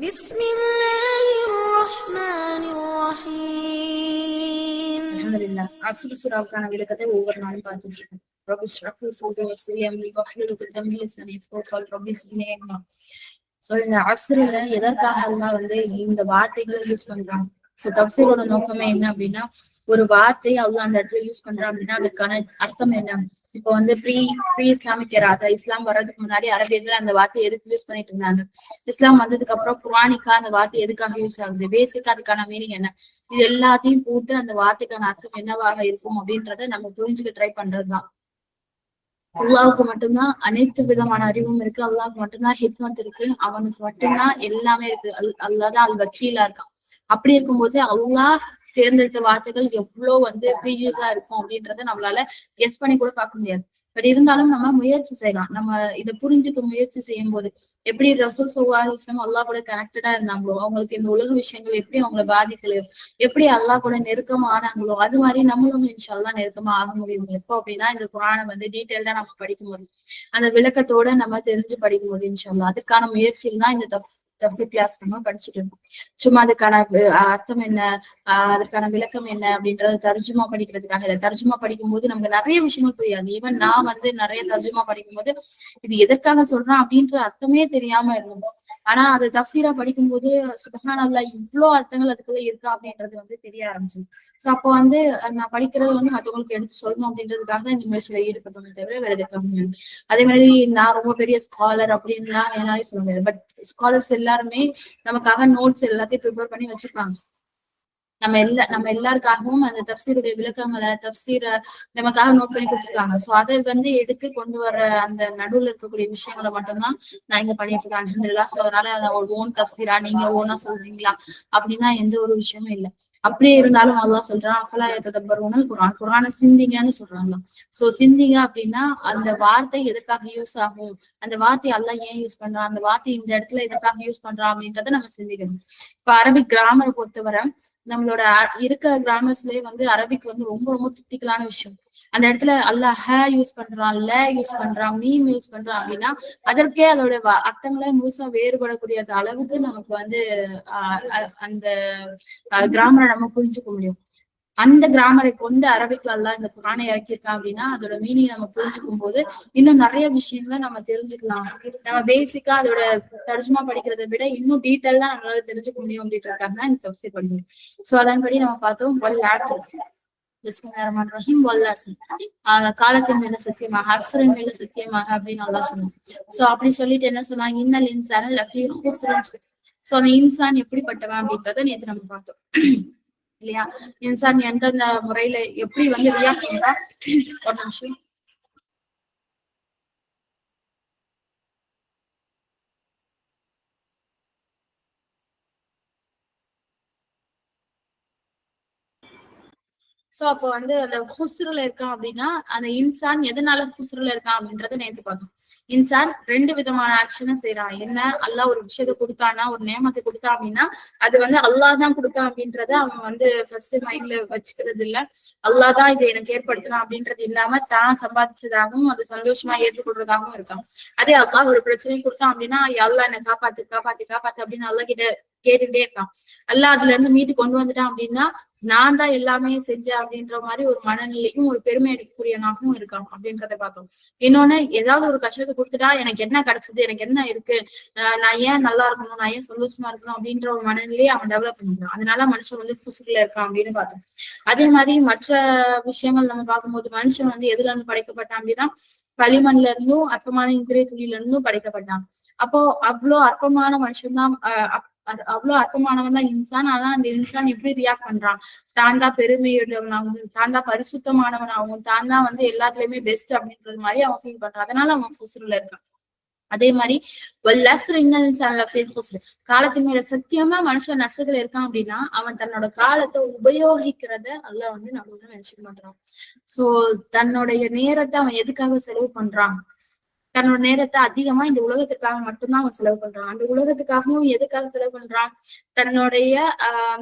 بسم الله الرحمن الرحيم. அல்ஹம்துலில்லாஹ். அஸ்ர் சூராவுக்கான விளக்கத்தை ஒவ்வொரு நாளும் பார்த்துட்டு இருக்கோம். ரப்பி இஷ்ரஹ் லி ஸத்ரி வயஸ்ஸிர் லி அம்ரி வஹ்லுல் உக்தம் மின் லிசானி யஃப்கஹூ கௌலி. ரப்பி ஸித்னி இல்மா. சோ இந்த அஸ்ர்ல எதற்காக அல்லாஹ் இந்த வார்த்தைகளை யூஸ் பண்றாங்க? சோ தஃப்சீரோட நோக்கமே என்ன அப்படின்னா, ஒரு வார்த்தை அல்லாஹ் அந்த இடத்துல யூஸ் பண்றான் அப்படின்னா அதற்கான அர்த்தம் என்ன? இப்போ ப்ரீ இஸ்லாமிக் எரா, இஸ்லாம் வர்றதுக்கு முன்னாடி அரபியர்கள் அந்த வார்த்தையை எதுக்கு யூஸ் பண்ணிட்டு இருந்தாங்க? இஸ்லாம் வந்ததுக்கு அப்புறம் குர்ஆனிக்கா அந்த வார்த்தை எதுக்காக யூஸ் ஆகுது? பேசிக்கா அதுக்கான மீனிங் என்ன? இது எல்லாத்தையும் போட்டு அந்த வார்த்தைக்கான அர்த்தம் என்னவாக இருக்கும் அப்படின்றத நம்ம புரிஞ்சுக்க ட்ரை பண்றதுதான். அல்லாஹ்வுக்கு மட்டும்தான் அனைத்து விதமான அறிவும் இருக்கு. அல்லாஹ்வுக்கு மட்டும்தான் ஹிக்மத் இருக்கு. அவனுக்கு மட்டும்தான் எல்லாமே இருக்கு. அல்லாஹ் தான் அல் வக்கீலா இருக்கான். அப்படி இருக்கும்போது அல்லாஹ் தேர்ந்தெடுத்த வார்த்தைகள் எவ்வளவு ப்ரீவியஸா இருக்கும் அப்படின்றத நம்மளால கெஸ் பண்ணி கூட பார்க்க முடியாது. பட் இருந்தாலும் நம்ம முயற்சி செய்யலாம். நம்ம இதை புரிஞ்சுக்க முயற்சி செய்யும் போது எப்படி ரசூல் ஸல்லல்லாஹு அலைஹி வஸல்லம் அல்லாஹ் கூட கனெக்டடா இருந்தாங்களோ, அவங்களுக்கு இந்த உலக விஷயங்கள் எப்படி அவங்களை பாதிக்கலையோ, எப்படி அல்லாஹ் கூட நெருக்கமா ஆனாங்களோ, அது மாதிரி நம்மளும் இன்ஷா அல்லாஹ் நெருக்கமா ஆக முடியும். எப்போ அப்படின்னா இந்த குர்ஆனை டீட்டெயில்டா நம்ம படிக்கும்போது, அந்த விளக்கத்தோட நம்ம தெரிஞ்சு படிக்கும்போது இன்ஷா அல்லாஹ். அதுக்கான முயற்சியில் தான் இந்த தஃப்சீர் கிளாஸ் நம்ம படிச்சுட்டு இருக்கோம். சும்மா அதுக்கான அர்த்தம் என்ன, அதற்கான விளக்கம் என்ன அப்படின்றது தர்ஜுமா படிக்கிறதுக்காக இல்லை. தர்ஜுமா படிக்கும்போது நமக்கு நிறைய விஷயங்கள் புரியாது. ஈவன் நான் நிறைய தர்ஜுமா படிக்கும்போது இது எதற்காக சொல்றான் அப்படின்ற அர்த்தமே தெரியாம இருந்தோம். ஆனா அது தஃப்சீரா படிக்கும்போது சுப்ஹானல்லாஹ் இவ்வளவு அர்த்தங்கள் அதுக்குள்ள இருக்கா அப்படின்றது தெரிய ஆரம்பிச்சு. சோ அப்போ நான் படிக்கிறது மத்தவங்களுக்கு எடுத்து சொல்லணும் அப்படின்றதுக்காக தான் இந்த முயற்சியில ஈடுபட்டோமே தவிர வேற எதுக்காக. அதே மாதிரி நான் ரொம்ப பெரிய ஸ்காலர் அப்படின்லாம் என்னாலே சொல்ல முடியாது. பட் ஸ்காலர்ஸ் எல்லாருமே நமக்காக நோட்ஸ் எல்லாத்தையும் ப்ரிப்பேர் பண்ணி வச்சிருக்காங்க. நம்ம எல்லாருக்காகவும் அந்த தஃப்சீருடைய விளக்கங்களை தஃப்சீரை நமக்காக நோட் பண்ணி கொடுத்துருக்காங்க. சோ அதை எடுத்து கொண்டு வர அந்த நடுவுல இருக்கக்கூடிய விஷயங்களை மட்டும்தான் நான் இங்க பண்ணிட்டு இருக்கேன். அல்ஹம்துலில்லாஹ். சோ அதனால ஒரு ஓன் தஃப்சீரா நீங்க ஓனா சொல்றீங்களா அப்படின்னா எந்த ஒரு விஷயமும் இல்லை. அப்படியே இருந்தாலும் அல்லாஹ் சொல்றான், அஃபலா யததப்பரூனல் குர்ஆன், குர்ஆனை சிந்திங்கன்னு சொல்றாங்க. சோ சிந்திங்க அப்படின்னா அந்த வார்த்தை எதற்காக யூஸ் ஆகும், அந்த வார்த்தை அல்லாஹ் ஏன் யூஸ் பண்றான், அந்த வார்த்தை இந்த இடத்துல எதற்காக யூஸ் பண்றான் அப்படின்றத நம்ம சிந்திக்கணும். இப்ப அரபிக் கிராமரை பொறுத்தவரை நம்மளோட இருக்க கிராமர்ஸ்லயே அரபிக் ரொம்ப ரொம்ப கிரிட்டிக்கலான விஷயம். அந்த இடத்துல அல்லாஹ் யூஸ் பண்றான், ல யூஸ் பண்றான், மீம் யூஸ் பண்றான் அப்படின்னா அதற்கே அதோட அர்த்தங்களே முழுசா வேறுபடக்கூடிய அளவுக்கு நமக்கு அந்த கிராமரை நம்ம புரிஞ்சுக்க முடியும். அந்த கிராமரை கொண்டு அரபிக்ல அல்லாஹ் இந்த குர்ஆனை இறக்கியிருக்கான் அப்படின்னா அதோட மீனிங் நம்ம புரிஞ்சுக்கும் போது இன்னும் நிறைய விஷயங்களை நம்ம தெரிஞ்சுக்கலாம். நம்ம பேசிக்கா அதோட தர்ஜுமா படிக்கிறதை விட இன்னும் டீட்டெயிலா நம்மளால தெரிஞ்சுக்க முடியும் அப்படின்றதுக்காக தான் இந்த தஃப்சீர் படிக்கணும். சோ அதன்படி நம்ம பார்த்தோம், வல் அஸ்ர், பிஸ்மில்லாஹிர் ரஹ்மானிர் ரஹீம், வல் அஸ்ர், காலத்தின் மேல சத்தியமாக, அஸ்ரின் மேல சத்தியமாக அப்படின்னு அல்லாஹ் சொன்னான். சோ அப்படி சொல்லிட்டு என்ன சொன்னாங்க, இன்னல் இன்சான லஃபீ ஹுஸ்ர். சோ அந்த இன்சான் எப்படிப்பட்டவன் அப்படின்றத நேத்து நம்ம பார்த்தோம் இல்லையா? இன்சான் எந்தெந்த முறையில எப்படி ரியாக்ட் பண்றா. ஒரு நிமிஷம். சோ அப்போ அந்த ஹுஸ்ருல இருக்கான் அப்படின்னா அந்த இன்சான் எதனால ஹுஸ்ருல இருக்கான் அப்படின்றத நேத்து பார்த்தோம். இன்சான் ரெண்டு விதமான ஆக்ஷனும் செய்யறான். என்ன, அல்லாஹ் ஒரு விஷயத்த கொடுத்தானா, ஒரு நேமத்தை கொடுத்தான் அப்படின்னா அது அல்லாஹ் தான் கொடுத்தான் அப்படின்றத அவன் ஃபர்ஸ்ட் மைண்ட்ல வச்சுக்கிறது இல்ல. அல்லாஹ் தான் இதை எனக்கு ஏற்படுத்தினான் அப்படின்றது இல்லாம தான் சம்பாதிச்சதாகவும் அது சந்தோஷமா ஏற்றுக்கொள்றதாகவும் இருக்கான். அதே அல்லாஹ் ஒரு பிரச்சனை கொடுத்தான் அப்படின்னா அல்லாஹ் என்னை காப்பாத்து காப்பாத்து காப்பாத்து அப்படின்னு அல்லாஹ் கிட்ட கேட்டுட்டே இருக்கான். அல்லாஹ் அதுல இருந்து மீட்டு கொண்டு வந்துட்டான் அப்படின்னா நான் தான் எல்லாமே செஞ்சேன் அப்படின்ற மாதிரி ஒரு மனநிலையும் ஒரு பெருமை அடிக்கக்கூடியனாகவும் இருக்கான் அப்படின்றத பார்த்தோம். இன்னொன்னு, ஏதாவது ஒரு கஷ்டத்தை கொடுத்துட்டா எனக்கு என்ன கிடைச்சது, எனக்கு என்ன இருக்கு, நான் ஏன் நல்லா இருக்கணும், நான் ஏன் சந்தோஷமா இருக்கணும் அப்படின்ற ஒரு மனநிலையை அவன் டெவலப் பண்ணிக்கிறான். அதனால மனுஷன் புசுக்குல இருக்கான் அப்படின்னு பார்த்தோம். அதே மாதிரி மற்ற விஷயங்கள் நம்ம பார்க்கும்போது மனுஷன் எதுல இருந்து படைக்கப்பட்டான் அப்படின்னா களிமண்ல இருந்தும் அற்பமான இந்திரிய துளியில இருந்தும் படைக்கப்பட்டான். அப்போ அவ்வளவு அற்பமான மனுஷன் தான், அவ்வளவு அற்பமானவன் தான் இன்சான். ஆனா அந்த இன்சான் எப்படி ரியாக்ட் பண்றான், தான் தான் பெருமையுடையவனாகவும் தான் தான் பரிசுத்தமானவனாகவும் தான் தான் எல்லாத்துலயுமே பெஸ்ட் அப்படின்றது மாதிரி அவன் ஃபீல் பண்றான். அதனால அவன் ஹுஸ்ருல இருக்கான். அதே மாதிரி காலத்தின் மேல சத்தியமா மனுஷன் நஷ்டத்துல இருக்கான் அப்படின்னா அவன் தன்னோட காலத்தை உபயோகிக்கிறத அல்லாஹ் நம்மளோட மென்ஷன் பண்றான். சோ தன்னுடைய நேரத்தை அவன் எதுக்காக செலவு பண்றான், தன்னோட நேரத்தை அதிகமா இந்த உலகத்துக்காக மட்டும்தான் அவன் செலவு பண்றான். அந்த உலகத்துக்காகவும் எதுக்காக செலவு பண்றான், தன்னுடைய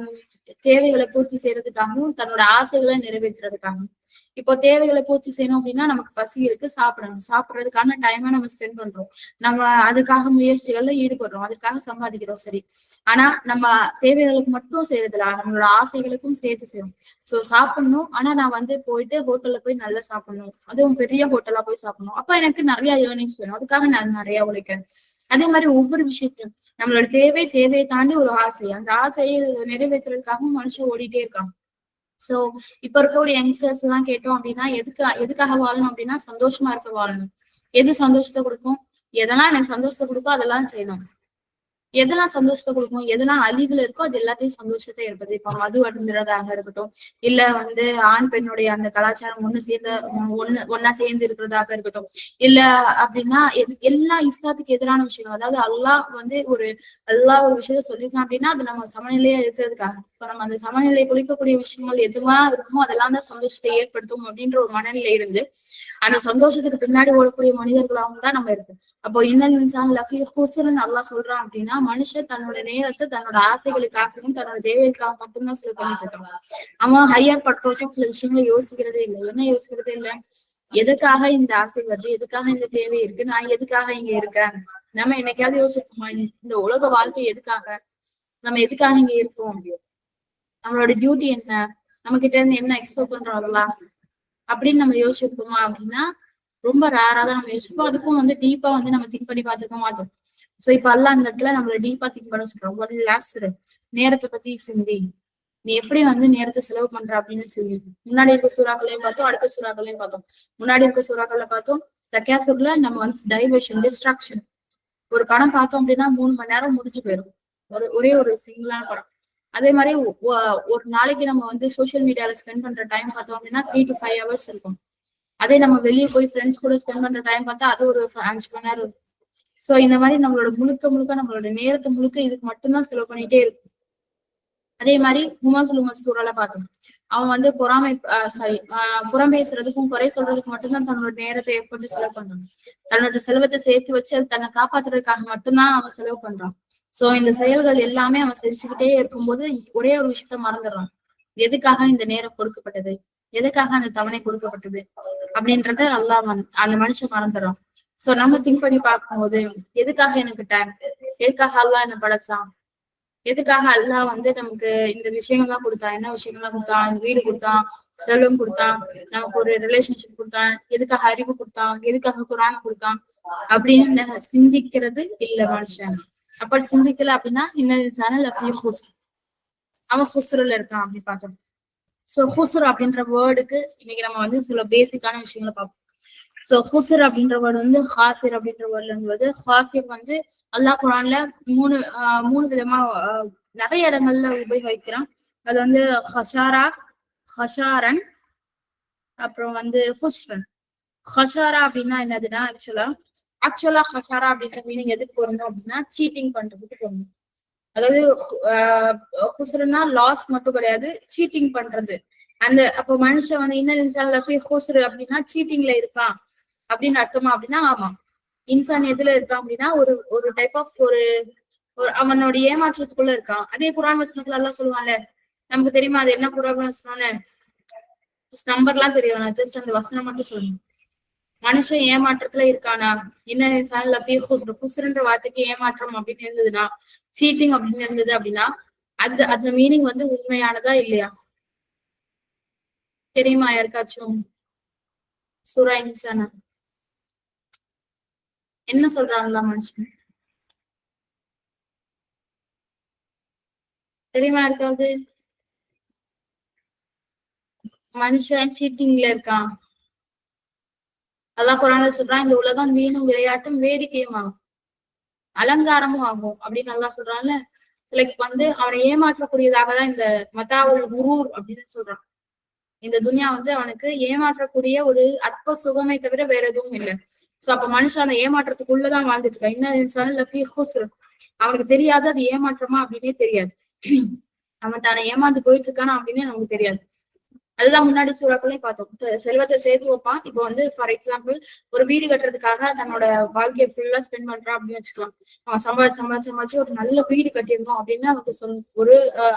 தேவைகளை பூர்த்தி செய்யறதுக்காகவும் தன்னோட ஆசைகளை நிறைவேற்றுறதுக்காகவும். இப்போ தேவைகளை பூர்த்தி செய்யணும் அப்படின்னா நமக்கு பசி இருக்கு, சாப்பிடணும். சாப்பிடுறதுக்கான டைமை நம்ம ஸ்பெண்ட் பண்றோம். நம்ம அதுக்காக முயற்சிகள்ல ஈடுபடுறோம், அதுக்காக சம்பாதிக்கிறோம், சரி. ஆனா நம்ம தேவைகளுக்கு மட்டும் செய்யறதில்ல, நம்மளோட ஆசைகளுக்கும் சேர்த்து செய்யணும். சோ சாப்பிடணும், ஆனா நான் வந்து போயிட்டு ஹோட்டல்ல போய் நல்லா சாப்பிடணும், அதுவும் பெரிய ஹோட்டலா போய் சாப்பிடணும். அப்ப எனக்கு நிறைய ஏர்னிங்ஸ் வேணும், அதுக்காக நான் நிறைய உழைக்கிறேன். அதே மாதிரி ஒவ்வொரு விஷயத்திலும் நம்மளோட தேவையை தாண்டி ஒரு ஆசை, அந்த ஆசையை நிறைவேற்றுறதுக்காகவும் மனுஷன் ஓடிட்டே இருக்காங்க. சோ இப்ப இருக்கக்கூடிய யங்ஸ்டர்ஸ் எல்லாம் கேட்டோம் அப்படின்னா எதுக்காக வாழணும் அப்படின்னா சந்தோஷமா இருக்க வாழணும். எது சந்தோஷத்தை கொடுக்கும், எதெல்லாம் எனக்கு சந்தோஷத்தை கொடுக்கும் அதெல்லாம் செய்யணும். எதெல்லாம் சந்தோஷத்தை கொடுக்கும், எதெல்லாம் அழிவுல இருக்கோ அது எல்லாத்தையும் சந்தோஷத்தை இருப்பது. இப்ப மது அருந்துறதாக இருக்கட்டும், இல்ல வந்து ஆண் பெண்ணுடைய அந்த கலாச்சாரம் ஒன்னா சேர்ந்து இருக்கிறதாக இருக்கட்டும், இல்ல அப்படின்னா எல்லா இஸ்லாத்துக்கு எதிரான விஷயங்கள். அதாவது அல்லாஹ் ஒரு விஷயத்த சொல்லிருக்கான் அப்படின்னா அது நம்ம சமநிலையா இருக்கிறதுக்காக. இப்ப நம்ம அந்த சமநிலையை குளிக்கக்கூடிய விஷயங்கள் எதுவா இருக்குமோ அதெல்லாம் தான் சந்தோஷத்தை ஏற்படுத்தும் அப்படின்ற ஒரு மனநிலை இருந்து அந்த சந்தோஷத்துக்கு பின்னாடி ஓடக்கூடிய மனிதர்களாகவும் தான் நம்ம இருக்கு. அப்போ இன்னல் இன்சான் லஃபீ குஸ்ர்ன்னு அல்லாஹ் சொல்றான் அப்படின்னா மனுஷன் தன்னோட நேரத்தை தன்னோட ஆசைகளுக்காகவும் தன்னோட தேவைகளுக்காக மட்டும்தான் செலவு பண்ணிட்டு இருக்கான். அவன் ஹையர் பர்பஸும் சில விஷயங்களை யோசிக்கிறதே இல்லை. என்ன யோசிக்கிறதே இல்லை, எதுக்காக இந்த ஆசை வருது, எதுக்காக இந்த தேவை இருக்கு, நான் எதுக்காக இங்க இருக்கேன். நம்ம என்னைக்காவது யோசிப்போமா இந்த உலக வாழ்க்கை எதுக்காக, நம்ம எதுக்காக இங்க இருக்கோம், நம்மளோட டியூட்டி என்ன, நம்ம கிட்ட இருந்து என்ன எக்ஸ்பெக்ட் பண்றோம்ல அப்படின்னு நம்ம யோசிச்சிருப்போமா அப்படின்னா ரொம்ப ரேரா தான் நம்ம யோசிப்போம். அதுக்கும் வந்து டீப்பா வந்து நம்ம திங்க் பண்ணி பார்த்துக்க மாட்டோம். சோ இப்ப எல்லாம் அந்த இடத்துல நம்மள டீப்பா திங்க் பண்ண சொல்றோம். ஒரு லாஸ்ட் நேரத்தை பத்தி சிந்தி, நீ எப்படி வந்து நேரத்தை செலவு பண்ற அப்படின்னு சொல்லி முன்னாடி இருக்க சூறாக்களையும் பார்த்தோம், அடுத்த சூறாக்களையும் பார்த்தோம். முன்னாடி இருக்க சூறாக்கள்ல பார்த்தோம் தக்காசுர்ல நம்ம வந்து டைவர்ஷன், டிஸ்ட்ராக்ஷன். ஒரு படம் பார்த்தோம் அப்படின்னா 3 மணி நேரம் முடிஞ்சு போயிடும், ஒரே ஒரு சிங்கிளான படம். அதே மாதிரி ஒரு நாளைக்கு நம்ம வந்து சோசியல் மீடியால ஸ்பெண்ட் பண்ற டைம் பார்த்தோம் அப்படின்னா 3 to 5 hours இருக்கும். அதே நம்ம வெளியே போய் ஃப்ரெண்ட்ஸ் கூட ஸ்பெண்ட் பண்ற டைம் பார்த்தா அது ஒரு 5 மணி நேரம் இருக்கும். சோ இந்த மாதிரி நம்மளோட முழுக்க நம்மளோட நேரத்தை முழுக்க இதுக்கு மட்டும்தான் செலவு பண்ணிட்டே இருக்கும். அதே மாதிரி ஹுமாஸ் சூறால பார்த்தோம், அவன் வந்து புறம் பேசுறதுக்கும் குறை சொல்றதுக்கு மட்டும்தான் தன்னோட நேரத்தை எஃபர்ட் செலவு பண்றான். தன்னோட செலவத்தை சேர்த்து வச்சு அது தன்னை காப்பாத்துறதுக்காக மட்டும்தான் அவன் செலவு பண்றான். சோ இந்த செயல்கள் எல்லாமே அவன் செஞ்சுக்கிட்டே இருக்கும்போது ஒரே ஒரு விஷயத்த மறந்துடுறான், எதுக்காக இந்த நேரம் கொடுக்கப்பட்டது, எதுக்காக அந்த தவணை கொடுக்கப்பட்டது அப்படின்றத அல்லாஹ் அந்த மனுஷன் மறந்துடுறான். சோ நம்ம திங்க் பண்ணி பார்க்கும்போது எதுக்காக எனக்கு டைம், எதுக்காக அல்லாஹ் என்ன படைச்சான், எதுக்காக அல்லாஹ் வந்து நமக்கு இந்த விஷயங்கள்லாம் கொடுத்தான், என்ன விஷயங்கள்லாம் கொடுத்தான், வீடு கொடுத்தான், செல்வம் கொடுத்தான், நமக்கு ஒரு ரிலேஷன்ஷிப் கொடுத்தான், எதுக்காக அறிவு கொடுத்தான், எதுக்காக குரான் கொடுத்தான் அப்படின்னு சிந்திக்கிறது இல்ல மனுஷன். அப்படி சிந்திக்கல அப்படின்னா இன்னொரு சேனல் அப்படியே அவன் ஹுஸ்ருல இருக்கான் அப்படி பார்த்தோம். சோ ஹுசுர் அப்படின்ற வேர்டுக்கு இன்னைக்கு நம்ம வந்து சில பேசிக்கான விஷயங்களை பார்ப்போம். சோ ஹுசுர் அப்படின்ற வேர்டு வந்து ஹாசிர் அப்படின்ற வேர்ட்ல இருந்து வருது. ஹாசிர் வந்து அல்லாஹ் குரான்ல மூணு விதமா நிறைய இடங்கள்ல உபயோகிக்கிறான். அது வந்து ஹஷாரன், அப்புறம் வந்து ஹுஸ்ரன். ஹஷாரா அப்படின்னா என்னதுன்னா ஆக்சுவலா ஹஷாரா அப்படின்ற மீனிங் எதுக்கு போறோம் அப்படின்னா சீட்டிங் பண்றதுக்கு போகணும். அதாவது ஹுஸ்ருன்னா லாஸ் மட்டும் கிடையாது, சீட்டிங் பண்றது. அந்த அப்போ மனுஷன் வந்து இன்சான் அப்படின்னா சீட்டிங்ல இருக்கான் அப்படின்னு அர்த்தமா அப்படின்னா ஆமா. இன்சான் எதுல இருக்கான் அப்படின்னா ஒரு டைப் ஆஃப் ஒரு அவனோட ஏமாற்றத்துக்குள்ள இருக்கான். அதே குரான் வசனத்துல எல்லாம் சொல்லுவான்ல, நமக்கு தெரியுமா அது என்ன குரான் வசனம்னு, நம்பர்லாம் தெரியும், ஜஸ்ட் அந்த வசனம் மட்டும் சொல்லணும். மனுஷன் ஏமாற்றத்துல இருக்கானா, என்ன ஹுஸ்ருன்ற வார்த்தைக்கு ஏமாற்றம் அப்படின்னு இருந்ததுன்னா, சீட்டிங் அப்படின்னு இருந்தது அப்படின்னா அந்த மீனிங் வந்து உண்மையானதா இல்லையா தெரியுமா யாருக்காச்சும்? சூரா இன்சானா என்ன சொல்றாங்களா மனுஷன் தெரியுமா யாருக்காவது? மனுஷன் சீட்டிங்ல இருக்கான். அல்லாஹ் குர்ஆன்ல சொல்றான், இந்த உலகம் வீணும் விளையாட்டும் வேடிக்கையும் ஆகும், அலங்காரமும் ஆகும் அப்படின்னு நல்லா சொல்றான்ல. லைக் வந்து அவனை ஏமாற்றக்கூடியதாக தான் இந்த மதாவுல் குரூர் அப்படின்னு சொல்றான். இந்த துன்யா வந்து அவனுக்கு ஏமாற்றக்கூடிய ஒரு அற்ப சுகமே தவிர வேற எதுவும் இல்லை. சோ அப்ப மனுஷன் அந்த ஏமாற்றத்துக்குள்ளதான் வாழ்ந்துட்டு இருக்கான். இன்னும் அவனுக்கு தெரியாது அது ஏமாற்றமா அப்படின்னே தெரியாது. அவன் தானே ஏமாந்து போயிட்டு இருக்கானா அப்படின்னு நமக்கு தெரியாது. அதுதான் முன்னாடி சூறாக்களையும் பார்த்தோம். செல்வத்தை சேர்த்து வைப்பான். இப்போ வந்து ஃபார் எக்ஸாம்பிள் ஒரு வீடு கட்டுறதுக்காக தன்னோட வாழ்க்கையை ஃபுல்லா ஸ்பெண்ட் பண்றான் அப்படின்னு வச்சுக்கலாம். அவன் சம்பாதிச்சு ஒரு நல்ல வீடு கட்டிடணும் அப்படின்னு அவனுக்கு ஒரு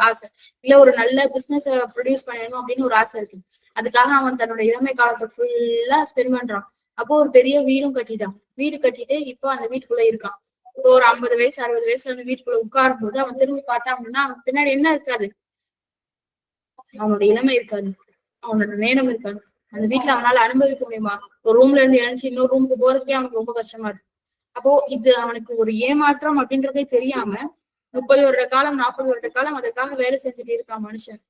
ஆசை, இல்ல ஒரு நல்ல பிசினஸ் ப்ரொடியூஸ் பண்ணிடணும் அப்படின்னு ஒரு ஆசை இருக்கு. அதுக்காக அவன் தன்னோட இளமை காலத்தை ஃபுல்லா ஸ்பெண்ட் பண்றான். அப்போ ஒரு பெரிய வீடும் கட்டிட்டான். வீடு கட்டிட்டு இப்போ அந்த வீட்டுக்குள்ள இருக்கான். இப்போ ஒரு 50 வயசு 60 வயசுல அந்த வீட்டுக்குள்ள உட்காரும் போது அவன் திரும்பி பார்த்தான் அப்படின்னா அவன் பின்னாடி என்ன இருக்காது, அவனோட இளமை இருக்காது, அவனோட நேரம் இருக்காது. அந்த வீட்டுல அவனால அனுபவிக்க முடியுமா? ஒரு ரூம்ல இருந்து எழுந்துச்சு இன்னொரு ரூமுக்கு போறதுக்கே அவனுக்கு ரொம்ப கஷ்டமா இருக்கு. அப்போ இது அவனுக்கு ஒரு ஏமாற்றம் அப்படின்றதே தெரியாம 30 வருட காலம் 40 வருட காலம் அதற்காக வேலை செஞ்சுட்டு இருக்கான் மனுஷன்.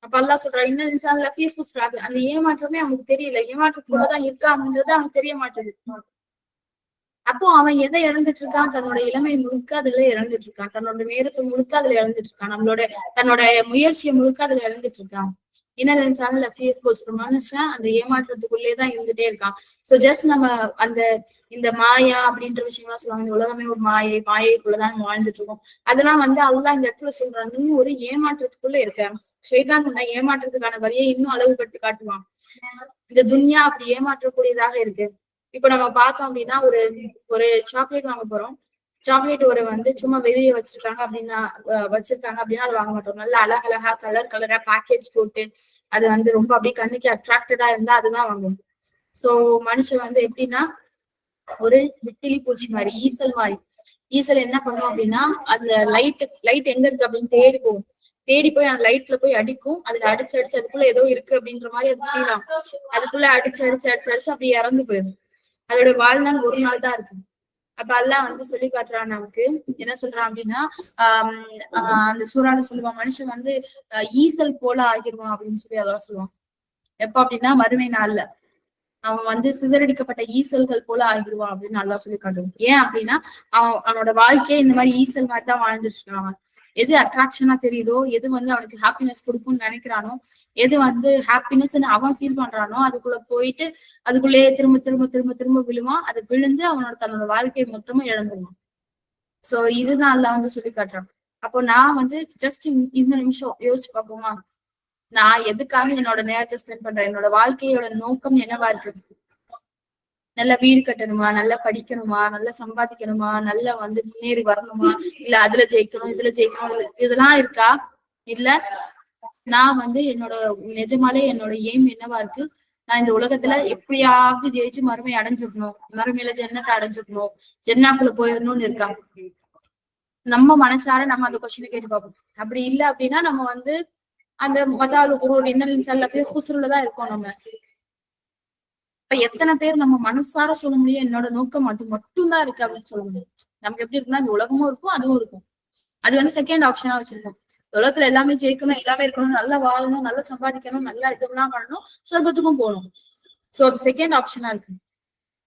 அப்ப அல்லாஹ் சொல்றான், இன்னும் இன்சான்ல ஃபீ குஸ்ராது. அந்த ஏமாற்றமே அவனுக்கு தெரியல, ஏமாற்றத்துக்குள்ளதான் இருக்கா அப்படின்றது அவனுக்கு தெரிய மாட்டேங்குது. அப்போ அவன் எதை இழந்துட்டு இருக்கான்? தன்னோட இளமை முழுக்க அதுல இழந்துட்டு இருக்கான், தன்னோட நேரத்தை முழுக்க அதுல இழந்துட்டு இருக்கான், தன்னோட முயற்சியை முழுக்க அதுல இழந்துட்டு இருக்கான். மனுஷன் அந்த ஏமாற்றத்துக்குள்ளேதான் இருந்துட்டே இருக்கான். சோ ஜஸ்ட் நம்ம அந்த இந்த மாயா அப்படின்ற விஷயம்லாம் சொல்லுவாங்க, இந்த உலகமே ஒரு மாயைக்குள்ளதான் வாழ்ந்துட்டு இருக்கோம். அதெல்லாம் வந்து அல்லாஹ் இந்த இடத்துல சொல்றான், நீ ஒரு ஏமாற்றத்துக்குள்ள இருக்க. ஷைத்தான் உன்னை ஏமாற்றத்துக்கான வழியை இன்னும் அளவுபடுத்தி காட்டுவான். இந்த துன்யா அப்படி ஏமாற்றக்கூடியதாக இருக்கு. இப்ப நம்ம பார்த்தோம் அப்படின்னா ஒரு சாக்லேட் வாங்க போறோம். சாக்லேட் ஒரு வந்து சும்மா வெளியே வச்சிருக்காங்க அப்படின்னா அதை வாங்க மாட்டோம். நல்ல அழகழகா கலரா பேக்கேஜ் போட்டு அது வந்து ரொம்ப அப்படியே கண்ணுக்கு அட்ராக்டடா இருந்தா அதுதான் வாங்குவோம். சோ மனுஷன் வந்து எப்படின்னா ஒரு விட்டிலி பூச்சி மாதிரி, ஈசல் மாதிரி. ஈசல் என்ன பண்ணும் அப்படின்னா அந்த லைட் எங்க இருக்கு அப்படின்னு தேடி போய் அந்த லைட்ல போய் அடிக்கும். அதுல அடிச்சு அதுக்குள்ள ஏதோ இருக்கு அப்படின்ற மாதிரி அது ஃபீல் ஆகும். அதுக்குள்ள அடிச்சு அப்படியே இறந்து போயிடும். அதோட வாழ்நாள் ஒரு நாள் தான் இருக்கு. அப்ப அல்லாஹ் வந்து சொல்லி காட்டுறான் நமக்கு. என்ன சொல்றான் அப்படின்னா அந்த சூறால சொல்லுவான், மனுஷன் வந்து ஈசல் போல ஆகிருவான் அப்படின்னு சொல்லி அதெல்லாம் சொல்லுவான். எப்ப அப்படின்னா மறுமை நாள்ல அவன் வந்து சிதறடிக்கப்பட்ட ஈசல்கள் போல ஆகிடுவான் அப்படின்னு நல்லா சொல்லி காட்டுவான். ஏன் அப்படின்னா அவனோட வாழ்க்கையை இந்த மாதிரி ஈசல் மாதிரி தான் வாழ்ந்துட்டு இருக்கான். அவன் எது அட்ராக்ஷனா தெரியுதோ, எது வந்து அவனுக்கு ஹாப்பினஸ் கொடுக்கும்னு நினைக்கிறானோ, எது வந்து ஹாப்பினஸ் அவன் ஃபீல் பண்றானோ அதுக்குள்ள போயிட்டு அதுக்குள்ளேயே திரும்ப திரும்ப திரும்ப திரும்ப விழுவான். அது விழுந்து தன்னோட வாழ்க்கையை மொத்தமும் இழந்துருவான். சோ இதுதான் அல்லாஹ் வந்து சொல்லி காட்டுறான். அப்போ நான் வந்து ஜஸ்ட் இந்த நிமிஷம் யோசிச்சு பார்ப்போமா, நான் எதுக்காக என்னோட நேரத்தை ஸ்பெண்ட் பண்றேன்? என்னோட வாழ்க்கையோட நோக்கம் என்னவா இருக்கு? நல்லா வீடு கட்டணுமா, நல்லா படிக்கணுமா, நல்லா சம்பாதிக்கணுமா, நல்லா வந்து முன்னேறி வரணுமா, இல்ல அதுல ஜெயிக்கணும் இதுல ஜெயிக்கணும் இதெல்லாம் இருக்கா? இல்ல நான் வந்து நிஜமாலே என்னோட எய்ம் என்னவா இருக்கு? நான் இந்த உலகத்துல எப்படியாவது ஜெயிச்சு மறுமை அடைஞ்சிடணும், மறுமையில ஜன்னத்தை அடைஞ்சிடணும், ஜன்னாக்குள்ள போயிடணும்னு இருக்கா? நம்ம மனசார நம்ம அந்த கொஸ்டினை கேட்டு பார்ப்போம். அப்படி இல்ல அப்படின்னா நம்ம வந்து அந்த மதாலு குரூர் இன்னலின் செல்லப்பே ஹுசுருலதான் இருக்கோம் நம்ம. இப்ப எத்தனை பேர் நம்ம மனசார சொல்ல முடியும் என்னோட நோக்கம் அது மட்டும்தான் இருக்கு அப்படின்னு சொல்ல முடியும்? நமக்கு எப்படி இருக்குன்னா இந்த உலகமும் இருக்கும் அதுவும் இருக்கும். அது வந்து செகண்ட் ஆப்ஷனா வச்சிருக்கோம். உலகத்துல எல்லாமே ஜெயிக்கணும், எல்லாமே இருக்கணும், நல்லா வாழணும், நல்லா சம்பாதிக்கணும், நல்லா இதெல்லாம் பண்ணணும், சொர்க்கத்துக்கும் போகணும். சோ அது செகண்ட் ஆப்ஷனா இருக்கு.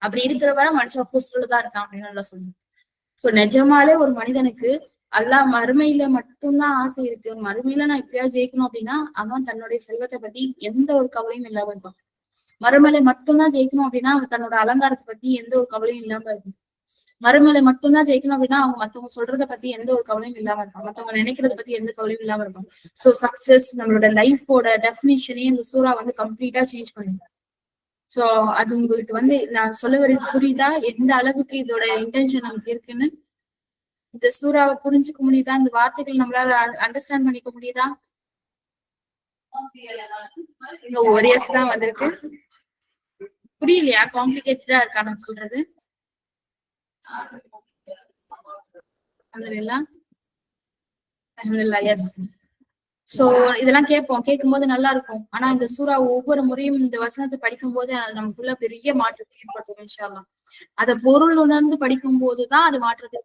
அப்படி இருக்கிற வரை மனுஷன் ஹுசுருலதான் இருக்கான் அப்படின்னு நல்லா சொல்லணும். சோ நிஜமாலே ஒரு மனிதனுக்கு அல்லாஹ் மறுமையில மட்டும்தான் ஆசை இருக்கு, மறுமையில நான் இப்படியாவது ஜெயிக்கணும் அப்படின்னா அவன் தன்னுடைய செல்வத்தை பத்தி எந்த ஒரு கவலையும் இல்லாம இருப்பான். மறுமையில மட்டும்தான் ஜெயிக்கணும் அப்படின்னா அவன் தன்னோட அலங்காரத்தை பத்தி எந்த ஒரு கவலையும் இல்லாம இருக்கும். மறுமையில மட்டும்தான் ஜெயிக்கணும் அப்படின்னா அவங்க மத்தவங்க சொல்றத பத்தி எந்த ஒரு கவலையும் இல்லாம இருப்பான், மத்தவங்க நினைக்கிறத பத்தி எந்த கவலையும் இல்லாம இருப்பான். சோ சக்சஸ் நம்மளோட லைஃபோட டெஃபினிஷனே இந்த சூறா வந்து கம்ப்ளீட்டா சேஞ்ச் பண்ணிடும். சோ அது உங்களுக்கு வந்து நான் சொல்ல வர புரியுதா எந்த அளவுக்கு இதோட இன்டென்ஷன் நமக்கு இருக்குன்னு? இந்த சூறாவை புரிஞ்சுக்க முடியுதா? இந்த வார்த்தைகள் நம்மளால அண்டர்ஸ்டாண்ட் பண்ணிக்க முடியுதா? இங்க ஓரியஸ் தான் வந்திருக்கு. புரியலையா? காம்ப்ளிகேட்டடா இருக்கா நான் சொல்றது? எஸ். சோ இதெல்லாம் கேட்கும் போது நல்லா இருக்கும். ஆனா இந்த சூறா ஒவ்வொரு முறையும் இந்த வசனத்தை படிக்கும் போது நமக்குள்ள பெரிய மாற்றத்தை ஏற்படுத்தும் இன்ஷா அல்லாஹ். அத பொருள் உணர்ந்து படிக்கும் போதுதான் அது மாற்றத்தை.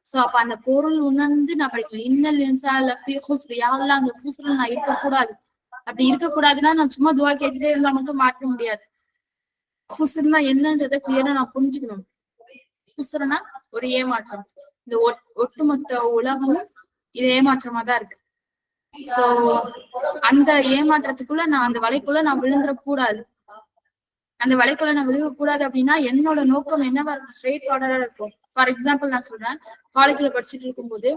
சோ அப்ப அந்த பொருள் உணர்ந்து நான் படிக்கணும். இன்னல் இன்சான லஃபீ ஹுஸ்ர், யாரெல்லாம் அந்த ஹுஸ்ர்ல நான் இருக்கக்கூடாது. அப்படி இருக்கக்கூடாதுன்னா நான் சும்மா துவா கேட்டுட்டே இருந்தா மட்டும் மாற்ற முடியாது. ஹுஸ்ர்னா என்னன்றதை கிளியரா நான் புரிஞ்சுக்கணும். ஹுஸ்ர்னா ஒரு ஏமாற்றம். இந்த ஒட்டுமொத்த உலகமும் இது ஏமாற்றமா தான் இருக்கு. சோ அந்த ஏமாற்றத்துக்குள்ள நான் அந்த வலைக்குள்ள நான் விழுந்துடக்கூடாது. அந்த வலைக்குள்ள நான் விழுகக்கூடாது அப்படின்னா என்னோட நோக்கம் என்னவா இருக்கும்? ஸ்ட்ரெயிட் ஃபார்வர்டா இருக்கும். ஃபார் எக்ஸாம்பிள் நான் சொல்றேன், காலேஜ்ல படிச்சுட்டு இருக்கும்போது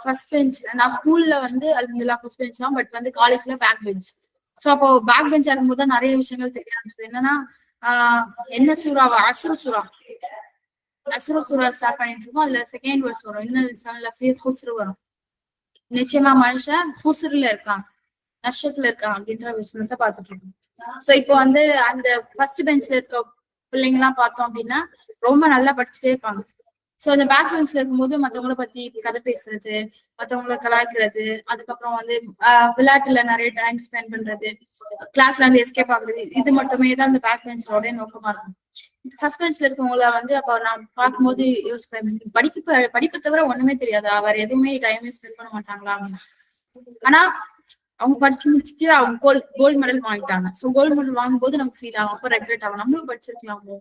ஃபர்ஸ்ட் பெஞ்ச். நான் ஸ்கூல்ல வந்து அல்ஹம்துலில்லாஹ் ஃபர்ஸ்ட் பெஞ்ச் தான். பட் வந்து காலேஜ்ல பேக் பெஞ்ச். சோ அப்போ பேக் பெஞ்ச் இருக்கும்போது தான் நிறைய விஷயங்கள் தெரிய ஆரம்பிச்சது. என்னன்னா என்ன சூறாவா அஸ்ரு சூரா ஸ்டார்ட் பண்ணிட்டு இருக்கோம். அதுல செகண்ட் வேர்ஸ் வரும், இன்னல் லஃபீ ஹுஸ்ர் வரும். நிச்சயமா மனுஷன் ஹுஸ்ர்ல இருக்கான், நஷ்டத்துல இருக்கான் அப்படின்ற விஷயத்த பாத்துட்டு இருக்கோம். சோ இப்போ வந்து அந்த ஃபர்ஸ்ட் பெஞ்ச்ல இருக்க பிள்ளைங்க எல்லாம் பார்த்தோம் அப்படின்னா ரொம்ப நல்லா படிச்சுட்டே இருப்பாங்க. சோ அந்த பேக் பெஞ்ச்ல இருக்கும்போது மத்தவங்கள பத்தி கதை பேசுறது, மத்தவங்கள கலாய்க்கிறது, அதுக்கப்புறம் வந்து விளையாட்டுல நிறைய டைம் ஸ்பெண்ட் பண்றது, கிளாஸ்ல இருந்து எஸ்கேப் ஆகுறது, இது மட்டுமே தான் அந்த பேக் பெஞ்சோட நோக்கமா இருக்கும். ஃபர்ஸ்ட் பெஞ்ச்ல இருக்கவங்கள வந்து அப்ப நான் பார்க்கும்போது யோசிப்பேன், படிப்பு தவிர ஒண்ணுமே தெரியாது, அவர் எதுவுமே டைமே ஸ்பெண்ட் பண்ண மாட்டாங்களா. ஆனா அவங்க படிச்சு முடிச்சுட்டு அவங்க கோல்டு மெடல் வாங்கிட்டாங்க. சோ கோல்டு மெடல் வாங்கும்போது நமக்கு ஃபீல் ஆகும், அப்ப ரெக்ரெட் ஆகும், நம்மளும் படிச்சிருக்கலாமோ,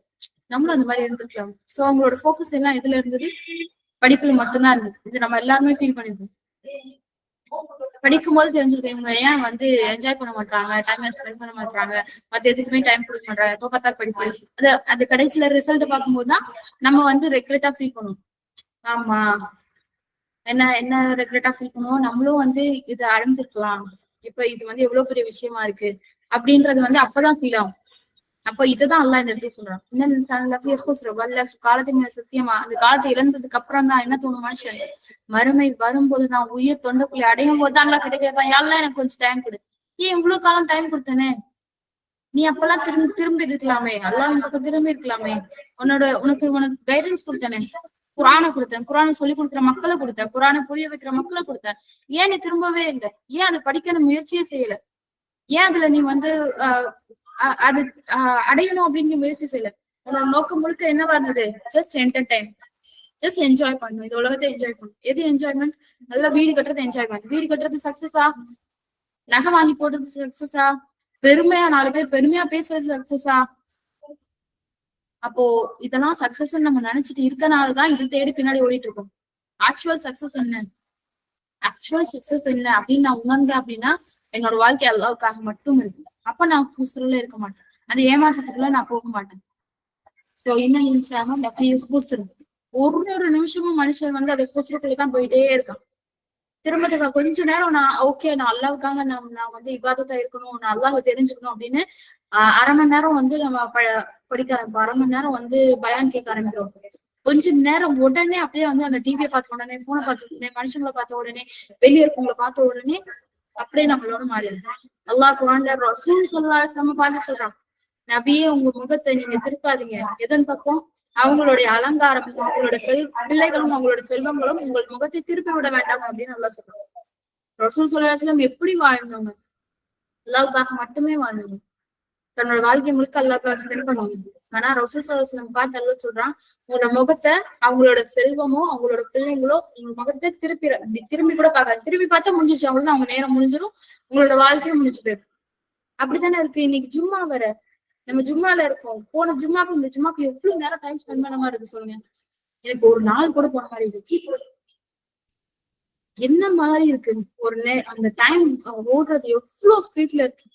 நம்மளும் அந்த மாதிரி இருந்திருக்கலாம். சோ அவங்களோட ஃபோக்கஸ் எல்லாம் எதுல இருந்தது, படிப்புல மட்டும்தான் இருந்தது. இது நம்ம எல்லாருமே ஃபீல் பண்ணிருக்கோம். படிக்கும் போது தெரிஞ்சிருக்கோம் இவங்க ஏன் வந்து என்ஜாய் பண்ண மாட்டாங்க, டைம் ஸ்பெண்ட் பண்ண மாட்டாங்க, மத்த எதுக்குமே டைம் கொடுக்க மாட்டாங்க, எப்ப பார்த்தாலும் படிப்பு. அது கடைசியில ரிசல்ட் பார்க்கும்போது தான் நம்ம வந்து ரெக்ரெட்டா ஃபீல் பண்ணுவோம். ஆமா, என்ன ரெக்ரெட்டா ஃபீல் பண்ணுவோம், நம்மளும் வந்து இதை அடைஞ்சிருக்கலாம், இப்ப இது வந்து எவ்வளவு பெரிய விஷயமா இருக்கு அப்படின்றது வந்து அப்பதான் ஃபீல் ஆகும். அப்ப இதுதான் அல்லாஹ் இந்த இடத்துல சொல்றான், இன்னும் காலத்தின் சத்தியமா. அந்த காலத்தை இழந்ததுக்கு அப்புறம் தான் என்ன தோணும் மனுஷன், மறுமை வரும்போதுதான் உயிர் தொண்டைக்குள்ளே அடையும் போதுதான் அல்லாஹ் கிட்ட கேட்பான், யாரெல்லாம் எனக்கு கொஞ்சம் டைம் கொடு. ஏன் இவ்வளவு காலம் டைம் கொடுத்தனே, நீ அப்பெல்லாம் திரும்பி இருக்கலாமே, அல்லாஹ் இந்த பக்கம் திரும்பி இருக்கலாமே, உனக்கு கைடன்ஸ் கொடுத்தனே, குரானை கொடுத்தேன், குரானை சொல்லி கொடுக்குற மக்களை கொடுத்தேன், குரானை புரிய வைக்கிற மக்களை கொடுத்தேன், ஏன் நீ திரும்பவே இல்லை, ஏன் அதை படிக்க முயற்சியே செய்யல, ஏன் அதுல நீ வந்து அது அடையணும் அப்படின்னு முயற்சி செய்யல. உன்னோட நோக்கம் முழுக்க என்னவா இருந்தது, ஜஸ்ட் என்டர்டைன், ஜஸ்ட் என்ஜாய் பண்ணணும், இந்த உலகத்தை என்ஜாய் பண்ணணும். எது என்ஜாய்மெண்ட், நல்லா வீடு கட்டுறது என்ஜாய்மெண்ட், வீடு கட்டுறது சக்சஸா, நகை வாங்கி போடுறது சக்சஸா, பெருமையா 4 பேர் பெருமையா பேசுறது சக்சஸா. அப்போ இதெல்லாம் சக்சஸ் நம்ம நினைச்சிட்டு இருக்கனாலதான் இது தேடி பின்னாடி ஓடிட்டு இருக்கோம். ஆக்சுவல் சக்சஸ் என்ன அப்படின்னு நான் உணர்ந்தேன் அப்படின்னா என்னோட வாழ்க்கை அல்லாவுக்காக மட்டும் இருக்கு. அப்ப நான் ஹுஸ்ருல இருக்க மாட்டேன், அந்த ஏமாற்றத்துக்குள்ள நான் போக மாட்டேன். சோ ஹுஸ்ரு ஒரு நிமிஷமும் மனுஷன் வந்து அதை ஹுஸ்ருக்குள்ளதான் போயிட்டே இருக்கான். திரும்ப கொஞ்ச நேரம் நான் அல்லாவுக்காக நான் வந்து இபாதத்தா இருக்கணும், நான் அல்லாஹ்வை தெரிஞ்சுக்கணும் அப்படின்னு 1/2 மணி நேரம் வந்து நம்ம படிக்க ஆரம்பிப்போம், 1/2 மணி நேரம் வந்து பயான் கேட்க ஆரம்பிக்கிறோம். கொஞ்ச நேரம் உடனே அப்படியே வந்து அந்த டிவியை பார்த்த உடனே, போனை பார்த்த உடனே, மனுஷங்களை பார்த்த உடனே, வெளியே இருக்கவங்களை பார்த்த உடனே அப்படியே நம்மளோட மாறிடுது. அல்லாஹ் குர்ஆன்ல ரசூல் ஸல்லல்லாஹு அலைஹி வஸல்லம் பார்த்து சொல்றான், நபியே உங்க முகத்தை நீங்க திருப்பாதீங்க எதன் பக்கம், அவங்களுடைய அலங்காரம், அவங்களோட பிள்ளைகளும் அவங்களோட செல்வங்களும் உங்கள் முகத்தை திருப்பி விட வேண்டாம் அப்படின்னு நல்லா சொல்றாங்க. ரசூல் ஸல்லல்லாஹு அலைஹி வஸல்லம் எப்படி வாழ்ந்தவங்க, அல்லாஹ்வுக்காக மட்டுமே வாழ்ந்தவங்க, தன்னோட வாழ்க்கை முழுக்க அல்லாஹ்வுக்காக ஸ்பெண்ட் பண்ணுவாங்க. ஆனா ரசூல் ஸல்லல்லாஹு அலைஹி வஸல்லம் பார்த்து அல்லாஹ் சொல்றான், உங்களோட முகத்தை அவங்களோட செல்வமோ அவங்களோட பிள்ளைங்களோ உங்க முகத்தை திரும்பி கூட பார்க்காது, திரும்பி பார்த்தா முடிஞ்சிருச்சு, அவங்களுக்கு அவங்க நேரம் முடிஞ்சிடும், உங்களோட வாழ்க்கையும் முடிஞ்சு போயிடும். அப்படித்தானே இருக்கு. இன்னைக்கு ஜும்மா வர நம்ம ஜும்மால இருக்கோம், போன ஜும்மாக்கு இந்த ஜும்மாக்கு எவ்வளவு நேரம் டைம் ஸ்பெண்ட் பண்ண மாதிரி இருக்கு சொல்லுங்க. எனக்கு ஒரு நாள் கூட போன மாதிரி இருக்கு, என்ன மாதிரி இருக்கு, அந்த டைம் ஓடுறது எவ்வளவு ஸ்பீட்ல இருக்கு.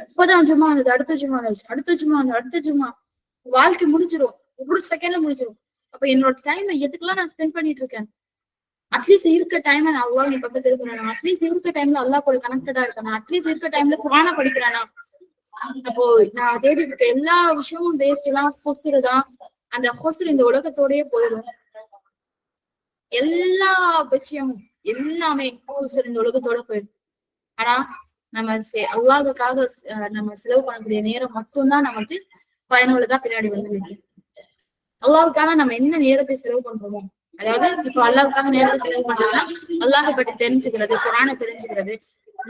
இப்பதான் ஜும்மா வந்தது, அடுத்த ஜும்மா வந்துச்சு, அடுத்த ஜும்மா வாழ்க்கை முடிஞ்சிரும், ஒரு செகண்ட்ல முடிஞ்சிரும். அப்ப என்னோட டைம் எதுக்கெல்லாம் நான் ஸ்பெண்ட் பண்ணிட்டு இருக்கேன், அட்லீஸ்ட் இருக்க டைம் நான் அல்லாஹ் நீ பக்கத்துல இருக்கிறேன், அட்லீஸ்ட் இருக்க டைம்ல அல்லாஹ் கூட கனெக்டடா இருக்கேன், அட்லீஸ்ட் இருக்க டைம்ல குர்ஆனை படிக்கிறேனா. அப்போ நான் தேடிட்டு இருக்க எல்லா விஷயமும் வேஸ்ட் எல்லாம் ஹுஸ்ருதான். அந்த ஹுஸ்ரு இந்த உலகத்தோடயே போயிடும். எல்லா விஷயமும் எல்லாமே ஹுஸ்ரு இந்த உலகத்தோட போயிடும். ஆனா நம்ம அல்லாஹ்வுக்காக நம்ம செலவு பண்ணக்கூடிய நேரம் மட்டும்தான் நமக்கு பயனுள்ளதா பின்னாடி வந்து நிற்கும். அல்லாஹ்வுக்காக நம்ம என்ன நேரத்தை செலவு பண்றோமோ, அதாவது இப்ப அல்லாஹ்வுக்காக நேரத்தை செலவு பண்றோம்னா அல்லாஹை பற்றி தெரிஞ்சுக்கிறது, குர்ஆனை தெரிஞ்சுக்கிறது,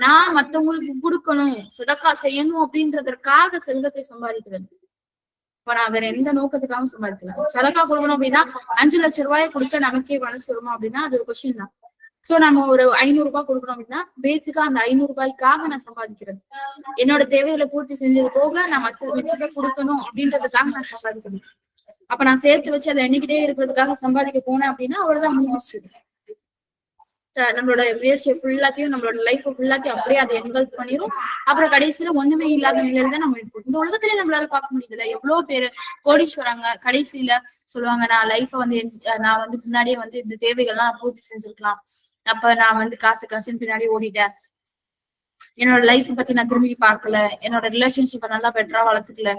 நான் மத்தவங்களுக்கு கொடுக்கணும், சதக்கா செய்யணும் அப்படின்றதற்காக செல்வத்தை சம்பாதிக்கிறது. இப்ப நான் வேற எந்த நோக்கத்துக்காகவும் சம்பாதிக்கலாம். சதக்கா கொடுக்கணும் அப்படின்னா 5 லட்சம் ரூபாய் கொடுக்க நமக்கே மனசு வருமா அப்படின்னா அது ஒரு கொஸ்டின் தான். சோ நம்ம ஒரு 500 ரூபாய் கொடுக்கணும் அப்படின்னா பேசிக்கா அந்த 500 ரூபாய்க்காக நான் சம்பாதிக்கிறது, என்னோட தேவைகளை பூர்த்தி செஞ்சது போக நான் மிச்சத்தை கொடுக்கணும் அப்படின்றதுக்காக நான் சம்பாதிக்கணும். அப்ப நான் சேர்த்து வச்சு அதை எண்ணிக்கிட்டே இருக்கிறதுக்காக சம்பாதிக்க போனேன் அப்படின்னா அவ்வளவுதான் முடிஞ்சிருச்சு. நம்மளோட முயற்சியை ஃபுல்லாத்தையும் நம்மளோட லைஃப் ஃபுல்லாத்தையும் அப்படியே அதை என்கல்ப் பண்ணிரும். அப்புறம் கடைசியில ஒண்ணுமே இல்லாத நிலையில தான் நம்ம இருப்போம். இந்த உலகத்திலேயே நம்மளால பார்க்க முடியுதுல்ல, எவ்வளவு பேரு கோடீஸ்வரங்க கடைசியில சொல்லுவாங்க, நான் லைஃப வந்து நான் வந்து முன்னாடியே வந்து இந்த தேவைகள்லாம் பூர்த்தி செஞ்சிருக்கலாம், அப்ப நான் வந்து காசுன்னு பின்னாடி ஓடிட்டேன், என்னோட லைஃப் பத்தி நான் திரும்பி பார்க்கல, என்னோட ரிலேஷன்ஷிப்பை நல்லா பெட்டரா வளர்த்துக்கல,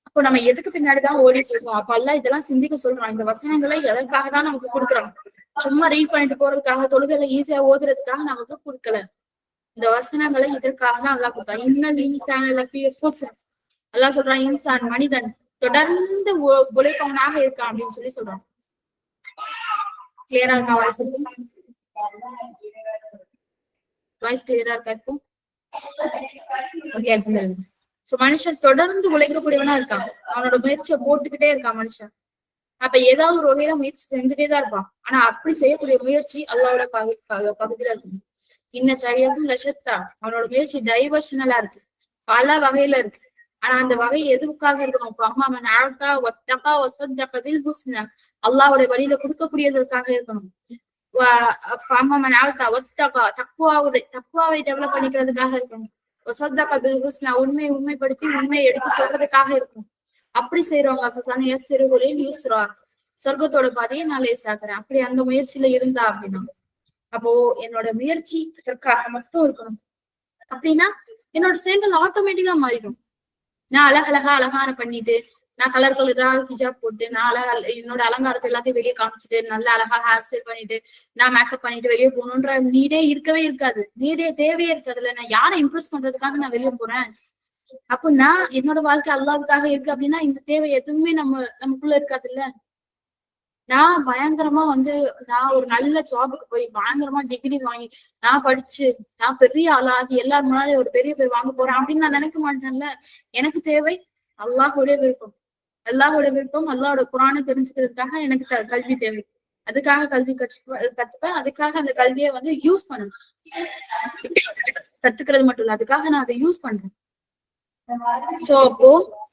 அப்போ நம்ம எதுக்கு பின்னாடிதான் ஓடிட்டு இருக்கோம்? அப்ப எல்லாம் இதெல்லாம் சிந்திக்க சொல்றோம். இந்த வசனங்களை எதற்காக தான் நமக்கு கொடுக்குறோம்? சும்மா ரீட் பண்ணிட்டு போறதுக்காக, தொழுகையில ஈஸியா ஓதுறதுக்காக நமக்கு கொடுக்கல. இந்த வசனங்களை இதற்காக தான் அல்லாஹ் கொடுத்தான். இன்னல் இன்சான லஃபீ ஹுஸ்ர். அல்லாஹ் சொல்றான், இன்சான் மனிதன் தொடர்ந்து உழைப்பவனாக இருக்கான் அப்படின்னு சொல்றான். கிளியரா இருக்கா வாய்ஸ்? வாய்ஸ் கிளியரா இருக்கா இப்போ? சோ மனுஷன் தொடர்ந்து உழைக்கக்கூடியவனா இருக்கான், அவனோட முயற்சியை போட்டுக்கிட்டே இருக்கான் மனுஷன். அப்ப ஏதாவது ஒரு வகையில முயற்சி செஞ்சுட்டே தான் இருப்பான். ஆனா அப்படி செய்யக்கூடிய முயற்சி அல்லாவோட பகுதியில இருக்கும். இன்ன சரியாகும் லட்சத்தா, அவனோட முயற்சி டைவர்ஷனலா இருக்கு, பல வகையில இருக்கு. ஆனா அந்த வகை எதுக்காக இருக்கணும்? அல்லாவுடைய வழியில கொடுக்கக்கூடியதற்காக இருக்கணும். தக்குவாவை டெவலப் பண்ணிக்கிறதுக்காக இருக்கணும். உண்மைப்படுத்தி உண்மையை எடுத்து சொல்றதுக்காக இருக்கும். அப்படி செய்யறவங்க சொர்க்கத்தோட பாதையை நான் லேசாக்குறேன். அப்படி அந்த முயற்சியில இருந்தா அப்படின்னா, அப்போ என்னோட முயற்சி அதற்காக மட்டும் இருக்கணும். அப்படின்னா என்னோட செயல்கள் ஆட்டோமேட்டிக்கா மாறிடும். நான் அழகழகா அலங்காரம் பண்ணிட்டு, நான் கலர் கலரா ஹிஜாப் போட்டு, நான் அழகா என்னோட அலங்காரத்தை எல்லாத்தையும் வெளியே காமிச்சிட்டு, நல்லா அழகா ஹேர் ஸ்டைல் பண்ணிட்டு, நான் மேக்கப் பண்ணிட்டு வெளியே போகணுன்ற நீடே இருக்கவே இருக்காது. நீடே தேவையே இருக்காதுல்ல. நான் யாரை இம்ப்ரெஸ் பண்றதுக்காக நான் வெளியே போறேன்? அப்போ நான் என்னோட வாழ்க்கை அல்லாவுக்காக இருக்கு அப்படின்னா இந்த தேவை எதுவுமே நமக்குள்ள இருக்காது இல்ல. நான் பயங்கரமா வந்து நான் ஒரு நல்ல ஜாபுக்கு போய் பயங்கரமா டிகிரி வாங்கி நான் படிச்சு நான் பெரிய ஆளாகி எல்லாரும் முன்னாடி ஒரு பெரிய பேர் வாங்க போறேன் அப்படின்னு நான் நினைக்க மாட்டேன்ல. எனக்கு தேவை அல்லாஹ்வுடைய விருப்பம். அல்லாஹ்வோட குர்ஆனை தெரிஞ்சுக்கிறதுக்காக எனக்கு கல்வி தேவை. அதுக்காக கல்வி கத்துப்பேன். அதுக்காக அந்த கல்வியை வந்து யூஸ் பண்ணணும். கத்துக்கிறது மட்டும் இல்ல, அதுக்காக நான் அதை யூஸ் பண்றேன். சோ அப்போ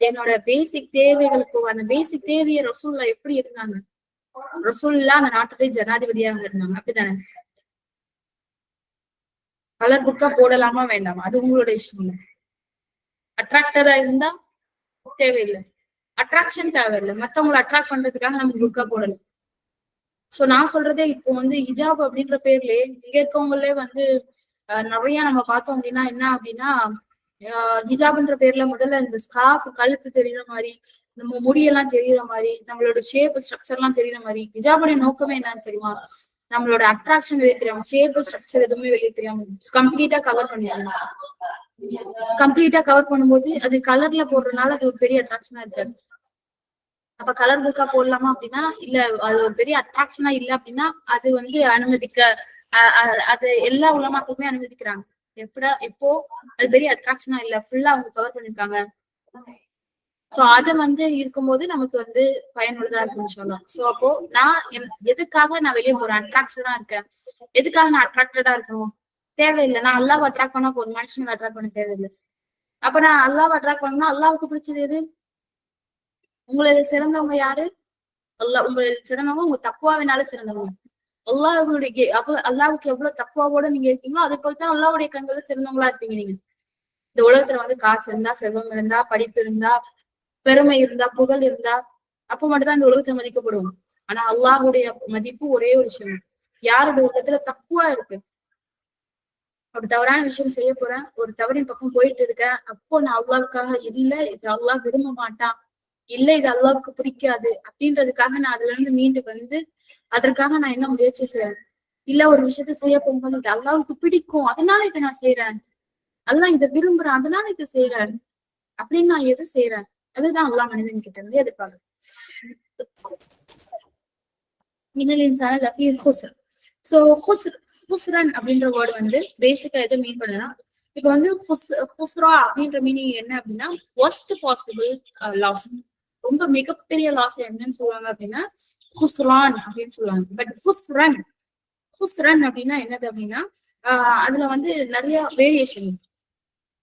என்னோட பேசிக் தேவைகளுக்கு அந்த பேசிக் தேவையை ரசூல்லா எப்படி இருந்தாங்க? ரசூல்லா அந்த நாட்டுடைய ஜனாதிபதியாக இருந்தாங்க, அப்படித்தானே? கலர் புக்கா போடலாமா வேண்டாமா அது உங்களோட இஷ்டம். அட்ராக்டரா இருந்தா தேவையில்லை, அட்ராக்ஷன் தேவையில்லை, மத்தவங்களை அட்ராக்ட் பண்றதுக்காக நம்ம புக்கா போடலாம். சோ நான் சொல்றதே இப்போ வந்து ஹிஜாப் அப்படின்ற பேர்லயே இங்க இருக்கவங்களே வந்து நிறைய நம்ம பார்த்தோம் அப்படின்னா என்ன அப்படின்னா, ஹிஜாப்ன்ற பேர்ல முதல்ல இந்த ஸ்கார்ஃப் கழுத்து தெரியற மாதிரி, நம்ம முடியெல்லாம் தெரியற மாதிரி, நம்மளோட ஷேப் ஸ்ட்ரக்சர் எல்லாம் தெரியற மாதிரி. ஹிஜாபுடைய நோக்கமே என்னன்னு தெரியுமா? நம்மளோட அட்ராக்ஷன் வெளியே தெரியாம, ஷேப் ஸ்ட்ரக்சர் எதுவுமே வெளியே தெரியாம கம்ப்ளீட்டா கவர் பண்ணிடலாம். கம்ப்ளீட்டா கவர் பண்ணும்போது அது கலர்ல போடுறதுனால அது ஒரு பெரிய அட்ராக்ஷனா இருக்காது. அப்ப கலர் புக்கா போடலாமா அப்படின்னா இல்ல, அது ஒரு பெரிய அட்ராக்ஷனா இல்ல அப்படின்னா அது வந்து அது எல்லா உலமாக்குமே அனுமதிக்கிறாங்க. எப்போ அது பெரிய அட்ராக்ஷனா இல்ல, ஃபுல்லா அவங்க கவர் பண்ணிருக்காங்க. சோ அது வந்து இருக்கும்போது நமக்கு வந்து பயனுள்ளதா இருக்குன்னு சொல்லலாம். சோ அப்போ நான் எதுக்காக நான் வெளியே போறேன்? அட்ராக்ஷனா இருக்கேன். எதுக்காக நான் அட்ராக்டடா இருக்கணும்? தேவையில்லை. நான் அல்லாவை அட்ராக்ட் பண்ணா போதும், மனுஷங்களை அட்ராக்ட் பண்ண தேவையில்லை. அப்ப நான் அல்லாவை அட்ராக்ட் பண்ணா அல்லாவுக்கு பிடிச்சது எது? உங்களில் சிறந்தவங்க யாரு? உங்களில் சிறந்தவங்க உங்க தக்குவாவினால சிறந்தவங்க. அல்லாவுக்கு எவ்வளவு தக்குவாவோட நீங்க இருக்கீங்களோ அதை போய்தான் அல்லாவுடைய கண்கள் சிறந்தவங்களா இருப்பீங்க. நீங்க இந்த உலகத்துல வந்து காசு இருந்தா, செல்வம் இருந்தா, படிப்பு இருந்தா, பெருமை இருந்தா, புகழ் இருந்தா, அப்ப மட்டும்தான் இந்த உலகத்துல மதிக்கப்படுவோம். ஆனா அல்லாஹுடைய மதிப்பு ஒரே ஒரு விஷயம், யாருடைய உலகத்துல தக்குவா இருக்கு. ஒரு தவறான விஷயம் செய்ய போறேன், ஒரு தவறின் பக்கம் போயிட்டு இருக்கேன், அப்போ நான் அல்லாவுக்காக இல்ல, இது அல்லாஹ் விரும்ப மாட்டான், இல்ல இது அல்லாவுக்கு பிடிக்காது அப்படின்றதுக்காக நான் அதுல இருந்து மீண்டு வந்து அதற்காக நான் என்ன முயற்சி செய்யறேன்? இல்ல ஒரு விஷயத்த செய்ய போகும்போது இது அல்லாவுக்கு பிடிக்கும் அதனால இதை நான் செய்யறேன், அல்லாஹ் இதை விரும்புறேன் அதனால இதை செய்யறேன் அப்படின்னு நான் எது செய்யறேன்? அதுதான் அல்லாஹ் மனிதன் கிட்ட இருந்து எதிர்பார்க்க. சோ ஹுஸ்ரன் அப்படின்ற வேர்டு வந்து பேசிக்கா எதை மீன் பண்ணுன்னா, இப்ப வந்து ஹுஸ்ரா அப்படின்ற மீனிங் என்ன அப்படின்னா worst possible லாஸ், ரொம்ப மிகப்பெரிய லாஸ் என்னன்னு சொல்லுவாங்க அப்படின்னா ஹுஸ்ரான் அப்படின்னு சொல்லுவாங்க. பட் ஹுஸ்ரன் அப்படின்னா என்னது அப்படின்னா அதுல வந்து நிறைய வேரியேஷன் இருக்கு,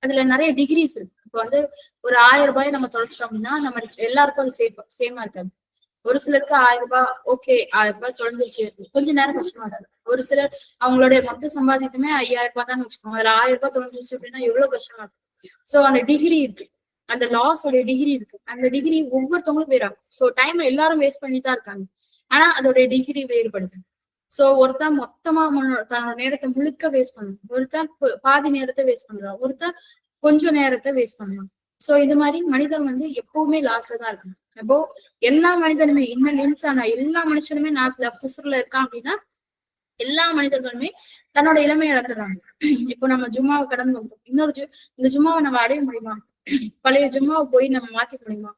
அதுல நிறைய டிகிரிஸ் இருக்கு. இப்ப வந்து ஒரு 1000 ரூபாய் நம்ம தொலைச்சிட்டோம் அப்படின்னா நம்ம எல்லாருக்கும் அது சேமா இருக்காது. ஒரு சிலருக்கு 1000 ரூபாய் ஓகே, 1000 ரூபாய் தொலைஞ்சிருச்சு கொஞ்ச நேரம் கஷ்டமா இருக்கு. ஒரு சிலர் அவங்களுடைய மொத்த சம்பாதிக்குமே 5000 ரூபாய் தான் வச்சுக்கோங்க. அதுல 1000 ரூபாய் தொலைஞ்சிச்சு அப்படின்னா எவ்வளவு கஷ்டமா இருக்கும். சோ அந்த டிகிரி இருக்கு, அந்த லாஸோட டிகிரி இருக்கு. அந்த டிகிரி ஒவ்வொருத்தவங்களும் வேறாகும். சோ டைம் எல்லாரும் வேஸ்ட் பண்ணிட்டு தான் இருக்காங்க. ஆனா அதோட டிகிரி வேறுபடுது. சோ ஒருத்தன் மொத்தமா தன்னோட நேரத்தை முழுக்க வேஸ்ட் பண்ணுவான், ஒருத்தன் பாதி நேரத்தை வேஸ்ட் பண்றான், ஒருத்தன் கொஞ்சம் நேரத்தை வேஸ்ட் பண்ணுவான். சோ இது மாதிரி மனிதன் வந்து எப்பவுமே லாஸ்ல தான் இருக்கணும். அப்போ எல்லா மனிதனுமே இன்னும் லிம்ஸான எல்லா மனுஷனுமே லாஸ்ட்ல புசுர்ல இருக்கான் அப்படின்னா எல்லா மனிதர்களுமே தன்னோட இளமை இழந்துடுறாங்க. இப்போ நம்ம ஜும்மாவை கடந்து வந்தோம், இந்த ஜும்மாவை நம்ம அடைய முடியுமா? பழைய ஜும்மாவை போய் நம்ம மாத்திக்க முடியுமா?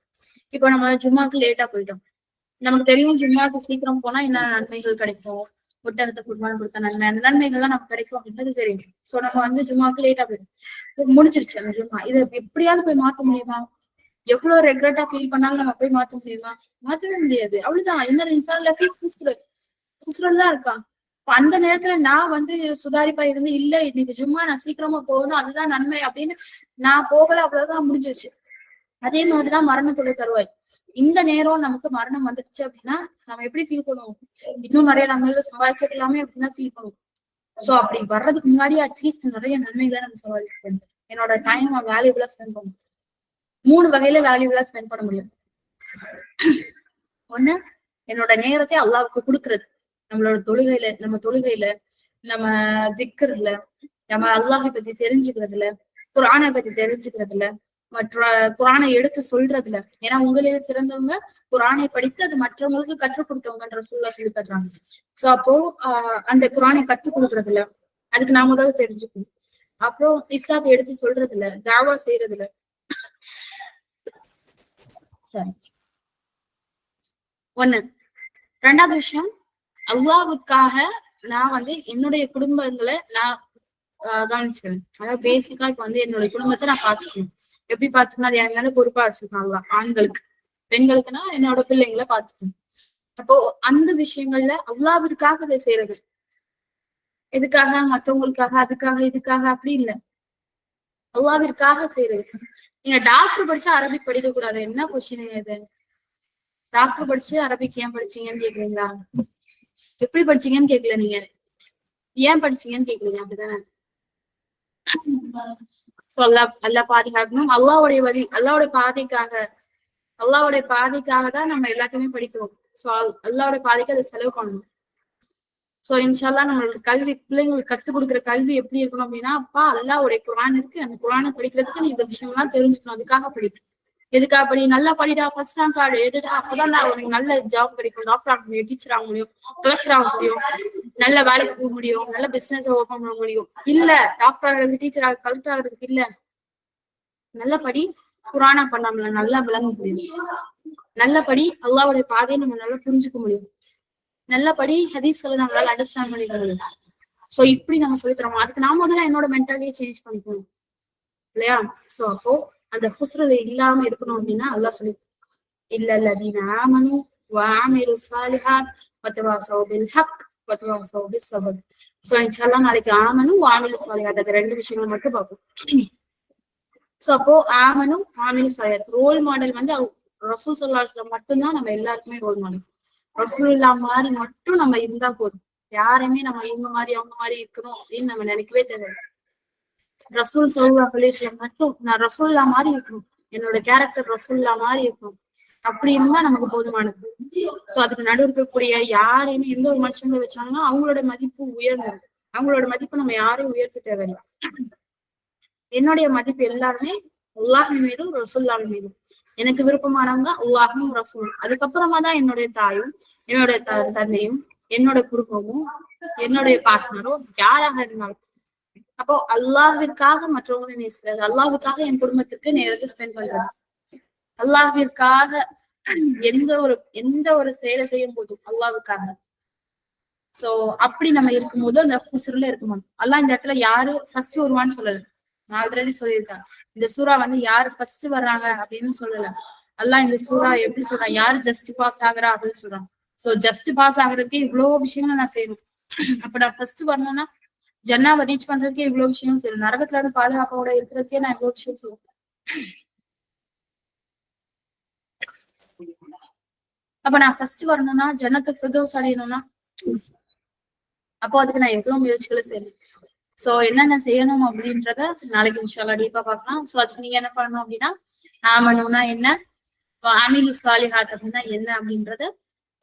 இப்போ நம்ம ஜும்மாக்கு லேட்டா போயிட்டோம், நமக்கு தெரியும் ஜும்மாக்கு சீக்கிரம் போனா என்ன நன்மைகள் கிடைக்கும், ஒட்டகத்தை குர்பான் கொடுத்த நன்மை, அந்த நன்மைகள்லாம் நமக்கு கிடைக்கும் அப்படின்றது தெரியும். சோ நம்ம வந்து ஜும்மாக்கு லேட்டா போயிடும், முடிஞ்சிருச்சு அந்த ஜும்மா. இதை எப்படியாவது போய் மாத்த முடியுமா? எவ்வளவு ரெக்ரெட்டா ஃபீல் பண்ணாலும் நம்ம போய் மாத்த முடியுமா? மாத்தவே முடியாது. அவ்வளவுதான். இன்னொரு இன்சான்ல தான் இருக்கான். அந்த நேரத்துல நான் வந்து சுதாரிப்பா இருந்து இல்ல இன்னைக்கு ஜும்மா நான் சீக்கிரமா போகணும், அதுதான் நன்மை அப்படின்னு நான் போகல, அவ்வளவுதான், முடிஞ்சிருச்சு. அதே மாதிரிதான் மரணத்தோட தருவாய். இந்த நேரம் நமக்கு மரணம் வந்துடுச்சு அப்படின்னா நம்ம எப்படி ஃபீல் பண்ணுவோம்? இன்னும் நிறைய நம்மளால சம்பாதிச்சிருக்கலாமே அப்படின்னா ஃபீல் பண்ணுவோம். சோ அப்படி வர்றதுக்கு முன்னாடி அட்லீஸ்ட் நிறைய நன்மைகளை நம்ம சம்பாதிக்க. என்னோட டைம் வேல்யூபிளா ஸ்பெண்ட் பண்ணும். 3 வகையில வேல்யூபிளா ஸ்பெண்ட் பண்ண முடியும். ஒண்ணு, என்னோட நேரத்தை அல்லாஹ்வுக்கு கொடுக்கறது. நம்ம தொழுகையில நம்ம திக்ர்ல, நம்ம அல்லாஹை பத்தி தெரிஞ்சுக்கிறதுல, குர்ஆனை பத்தி தெரிஞ்சுக்கிறதுல, மற்ற குர்ஆனை எடுத்து சொல்றதுல. ஏன்னா உங்களிலே சிறந்தவங்க குர்ஆனை படித்து அது மற்றவங்களுக்கு கற்றுக் கொடுத்தவங்கன்ற ரசூலுல்லாஹ் சொல்லி தர்றாங்க. சோ அப்போ அந்த குர்ஆனை கற்றுக் கொடுக்கறதுல அதுக்கு நான் முதல்ல தெரிஞ்சுக்கணும். அப்புறம் இஸ்லாத்தை எடுத்து சொல்றதுல, தாவா செய்யறதுல. சரி, ஒண்ணு. 2வது விஷயம், அல்லாஹ்வுக்காக நான் வந்து என்னுடைய குடும்பங்களை நான் கவனிச்சுக்கிறேன். அதாவது பேசிக்கா இப்ப வந்து என்னுடைய குடும்பத்தை நான் பாத்துக்கணும். எப்படி பாத்துக்கணும்? அது என் மேல பொறுப்பா வச்சிருக்கணும். அல்லாஹ் ஆண்களுக்கு, பெண்களுக்குன்னா என்னோட பிள்ளைங்களை பாத்துக்கணும். அப்போ அந்த விஷயங்கள்ல அல்லாஹ்விற்காக இதை செய்யறது. எதுக்காக? மத்தவங்களுக்காக, அதுக்காக, இதுக்காக அப்படி இல்லை, அல்லாஹ்விற்காக செய்யறது. நீங்க டாக்டர் படிச்சா அரபிக் படிக்க கூடாது, என்ன கொஸ்டின் இது? டாக்டர் படிச்சு அரபிக் ஏன் படிச்சீங்கன்னு கேக்குறீங்களா? எப்படி படிச்சீங்கன்னு கேட்கல, நீங்க ஏன் படிச்சீங்கன்னு கேக்குறீங்க, அப்படிதானே? அல்லாஹ் பாதுகாக்கணும். அல்லாஹ்வுடைய வழி, அல்லாஹ்வுடைய பாதைக்காக தான் நம்ம எல்லாத்தையுமே படிக்கிறோம். சோ அல்லாஹ்வுடைய பாதைக்கு அதை செலவு பண்ணணும். சோ இன்ஷால்லா நம்மளோட கல்வி, பிள்ளைங்களுக்கு கற்றுக் கொடுக்குற கல்வி எப்படி இருக்கணும் அப்படின்னா, அப்பா அல்லாஹ்வுடைய குர்ஆன் இருக்கு, அந்த குர்ஆனை படிக்கிறதுக்கு நீ இந்த விஷயம்லாம் தெரிஞ்சுக்கணும், அதுக்காக படிக்கணும். எதுக்காக படி? நல்லா படிடா, ஃபர்ஸ்ட் ரேங்க் கார்டு எடுடா, அப்பதான் உனக்கு நல்ல ஜாப் கிடைக்கும், டாக்டர் ஆக முடியும், டீச்சர் ஆக முடியும், கலெக்டர் ஆக முடியும், நல்ல வேலைக்கு போக முடியும், நல்ல பிசினஸ் ஓபன் பண்ண முடியும். இல்ல டாக்டர் ஆகிறது, டீச்சர் ஆக, கலெக்டர் ஆகிறதுக்கு இல்ல, நல்ல படி, குர்ஆனை பண்ணாமல நல்லா விளங்க முடியும், நல்லபடி அல்லாஹ்வுடைய பாதையை நம்ம நல்லா புரிஞ்சுக்க முடியும், நல்லபடி ஹதீஸ்களை நம்மளால அண்டர்ஸ்டாண்ட் பண்ணிக்க முடியும். சோ இப்படி நம்ம சொல்லி தரோம். அதுக்கு நான் முதல்ல என்னோட மென்டாலிட்டியை சேஞ்ச் பண்ணிக்கணும் இல்லையா? சோ அப்போ அந்த புஸ்ரல இல்லாம இருக்கணும் அப்படின்னா அல்லாஹ் சொல்லி இல்லல்லதீன ஆமனு வஅமிலு ஸாலிஹாத் வதவாஸவ் பில் ஹக் வதவாஸவ் பிஸ் ஸப்ர். சோ இன்ஷாஅல்லாஹ் நாளைக்கு ஆமனு வஅமிலு ஸாலிஹாத் அந்த 2 விஷயங்களை மட்டும் பார்ப்போம். சோ அப்போ ஆமனு வஅமிலு ஸாலிஹாத் ரோல் மாடல் வந்து ரசூல் ஸல்லல்லாஹு அலைஹி வஸல்லம் மட்டும்தான் நம்ம எல்லாருக்குமே ரோல் மாடல். ரசூலுல்லாஹ் மாதிரி மட்டும் நம்ம இருந்தா போதும். யாருமே நம்ம இவங்க மாதிரி அவங்க மாதிரி இருக்கணும் அப்படின்னு நம்ம நினைக்கவே தேவையில்லை. ரசூல் ஸல்லல்லாஹு அலைஹி வஸல்லம் மட்டும் நான் ரசூலுல்லாஹ் மாதிரி இருக்கணும், என்னோட கேரக்டர் ரசூலுல்லாஹ் மாதிரி இருக்கணும், அப்படி இருந்தா நமக்கு போதுமானது. சோ அதுக்கு நடு இருக்கக்கூடிய யாரையுமே எந்த ஒரு மனுஷங்களை வச்சாங்கன்னா அவங்களோட மதிப்பு உயர்ந்தது. அவங்களோட மதிப்பு நம்ம யாரையும் உயர்த்த தேவையில்லை. என்னுடைய மதிப்பு எல்லாருமே அல்லாஹ்வின் மீதும் ரசூலுல்லாஹ் மீதும். எனக்கு விருப்பமானவங்க அல்லாஹும் ரசூலும். அதுக்கப்புறமா தான் என்னுடைய தாயும், என்னுடைய தந்தையும், என்னோட குடும்பமும், என்னுடைய பார்ட்னரும், யாராக இருந்தாலும். அப்போ அல்லாஹ்விற்காக மற்றவங்களை நேசிக்கிறது, அல்லாஹ்வுக்காக என் குடும்பத்துக்கு நேரத்தை ஸ்பெண்ட் பண்றது, அல்லாஹ்விற்காக எந்த ஒரு செயலை செய்யும் போதும் அல்லாஹ்வுக்காக. சோ அப்படி நம்ம இருக்கும்போது அந்த புசுர்ல இருக்கணும். அல்லாஹ் இந்த இடத்துல யாரு ஃபர்ஸ்ட் வருவான்னு சொல்லல, நான் ஆல்ரெடி சொல்லியிருக்கேன். இந்த சூறா வந்து யாரு ஃபர்ஸ்ட் வர்றாங்க அப்படின்னு சொல்லல. அல்லாஹ் இந்த சூறா எப்படி சொல்றான், யாரு ஜஸ்ட் பாஸ் ஆகுறா அப்படின்னு சொல்றான். சோ ஜஸ்ட் பாஸ் ஆகுறதுக்கு இவ்வளவு விஷயங்கள் நான் செய்யணும். அப்ப நான் ஃபர்ஸ்ட் வரணும்னா ஜன்னாவை ரீச் பண்றதுக்கே இவ்வளவு விஷயம் செய்யணும், நரகத்துல இருந்து பாதுகாப்போட இருக்கிறதுக்கே நான் இவ்வளவு விஷயம் செய்யணும். அப்ப நான் ஃபர்ஸ்ட் வரணும்னா, ஜன்னத்துல் ஃபிர்தௌஸ் அடையணும்னா அப்போ அதுக்கு நான் எவ்வளவு முயற்சிகளை செய்யணும். சோ என்னென்ன செய்யணும் அப்படின்றத நாளைக்கு இன்ஷால்லா டீப்பா பார்க்கலாம். சோ அதுக்கு நீங்க என்ன பண்ணணும் அப்படின்னா, ஆமனுனா என்ன, அமீலு சாலிஹாத் அப்படின்னா என்ன அப்படின்றத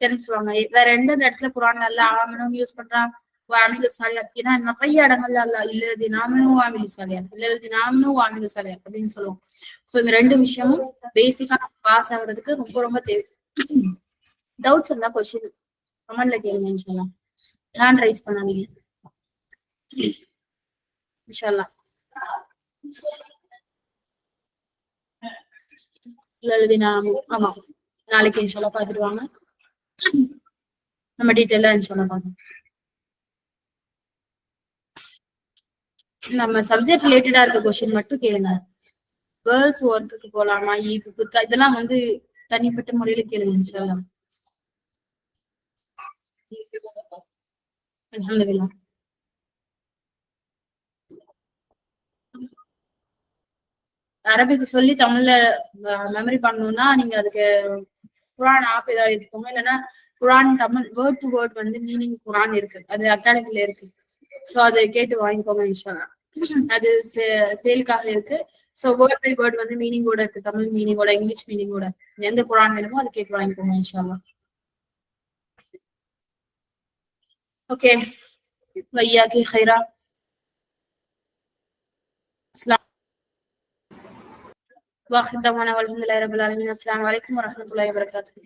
தெரிஞ்சுக்குவாங்க. வேற எந்த இடத்துல குரான் அல்ல ஆமனும் யூஸ் பண்றான், அமீலு சாலிஹாத், ஏன்னா நிறைய இடங்கள்ல அல்ல இல்லது நாமனும் அமீலு சாலிஹாத், இல்லது நாமனும் அமீலு சாலிஹாத் அப்படின்னு சொல்லுவோம். சோ இந்த ரெண்டு விஷயமும் பேசிக்கா பாஸ் ஆகுறதுக்கு ரொம்ப ரொம்ப தேவை. டவுட்ஸ் இருந்தா கொஸ்டின் கமெண்ட்ல கேளுங்க இன்ஷால்லா, ஹேண்ட் ரைஸ் பண்ணாதீங்க இன்ஷால்லா. இல்ல ஆமா நாளைக்கு இன்ஷால்லா பாத்துட்டு வாங்க, நம்ம டீட்டெயிலா இன்ஷால்லா பார்க்கலாம். நம்ம சப்ஜெக்ட் ரிலேட்டடா இருக்க கொஸ்டின் மட்டும் கேளுங்க. கேர்ள்ஸ் ஒர்க்குக்கு போலாமா, ஈபுக்கு இருக்கா, இதெல்லாம் வந்து தனிப்பட்ட முறையில கேளுங்க இன்ஷால்லா. அல்ஹம்துலில்லாஹ். அரபிக்கு சொல்லி தமிழ்ல மெமரி பண்ணணும்னா நீங்க அதுக்கு குரான் ஆப் ஏதாவது எடுத்துக்கோங்க, இல்லைன்னா குரான் தமிழ் வேர்ட் டு வேர்ட் வந்து மீனிங் குரான் இருக்கு, அது அகாடமில இருக்கு. சோ அதை கேட்டு வாங்கிக்கோங்க இன்ஷால்லா. அது சேலுக்காக இருக்கு. சோ வேர்ட் பை வேர்ட் வந்து மீனிங்கோட இருக்கு, தமிழ் மீனிங்கோட இங்கிலீஷ் மீனிங்கோட. எந்த குரான் வேணுமோ அது கேட்டு வாங்கிக்கோங்க இன்ஷால்லா. ஓகே, வையாக்கி ஹைரா. அஸ்ஸலாம் வாஹிர் தவானா வல்ஹம்துலில்லாஹி ரப்பில் ஆலமீன். அஸ்ஸலாமு அலைக்கும் வரஹ்மத்துல்லாஹி வபரகாத்துஹு.